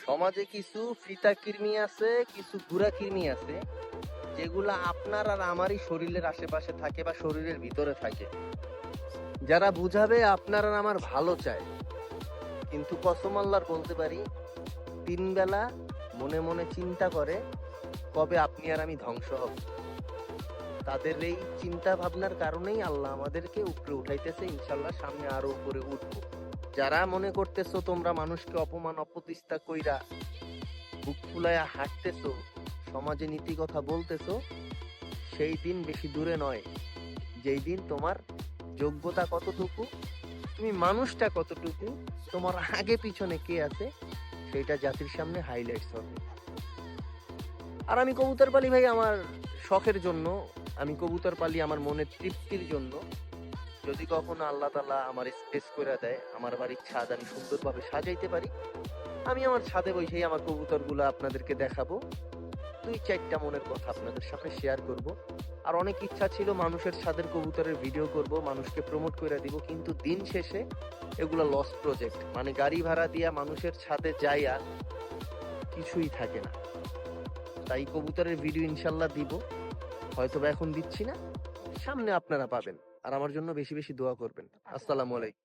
সমাজে কিছু ফিতা কৃমি আছে, কিছু গুড়া কৃমি আছে, যেগুলা আপনার আর আমারই শরীরের আশেপাশে থাকে বা শরীরের ভিতরে থাকে, যারা বুঝাবে আপনার আর আমার ভালো চায়, কিন্তু কসম আল্লাহর বলতে পারি 3 বেলা মনে মনে চিন্তা করে কবে আপনি আর আমি ধ্বংস হব। তাদের এই চিন্তা ভাবনার কারণেই আল্লাহ আমাদেরকে উপরে উঠাইতেছে, ইনশাল্লাহ সামনে আরো উপরে উঠবো। যারা মনে করতেছো তোমরা মানুষকে অপমান অপতিষ্ঠা কইরা বুক ফুলাইয়া হাঁটতেছো, সমাজে নীতি কথা বলতেছো, সেই দিন বেশি দূরে নয় যেই দিন তোমার যোগ্যতা কতটুকু, তুমি মানুষটা কতটুকু, তোমার আগে পিছনে কে আছে, সেটা জাতির সামনে হাইলাইটস হবে। আর আমি কবুতর পালি ভাই আমার শখের জন্য, আমি কবুতর পালি আমার মনের তৃপ্তির জন্য। যদি কখনো আল্লাহ তাআলা আমার স্পেস করে দেয়, আমার বাড়ির ছাদ আমি সুন্দরভাবে সাজাইতে পারি, আমি আমার ছাদে বসেই আমার কবুতরগুলো আপনাদেরকে দেখাবো, 2-4টা মনের কথা আপনাদের সামনে শেয়ার করব। আর অনেক ইচ্ছা ছিল মানুষের ছাদের কবুতরের ভিডিও করব, মানুষকে প্রমোট করে দিব, কিন্তু দিন শেষে এগুলো লস প্রজেক্ট, মানে গাড়ি ভাড়া দিয়া মানুষের ছাদে যাইয়া কিছুই থাকে না। তাই কবুতরের ভিডিও ইনশাল্লাহ দিব, হয়তো বা এখন দিচ্ছি না, সামনে আপনারা পাবেন। আর আমার জন্য বেশি বেশি দোয়া করবেন। আসসালামু আলাইকুম।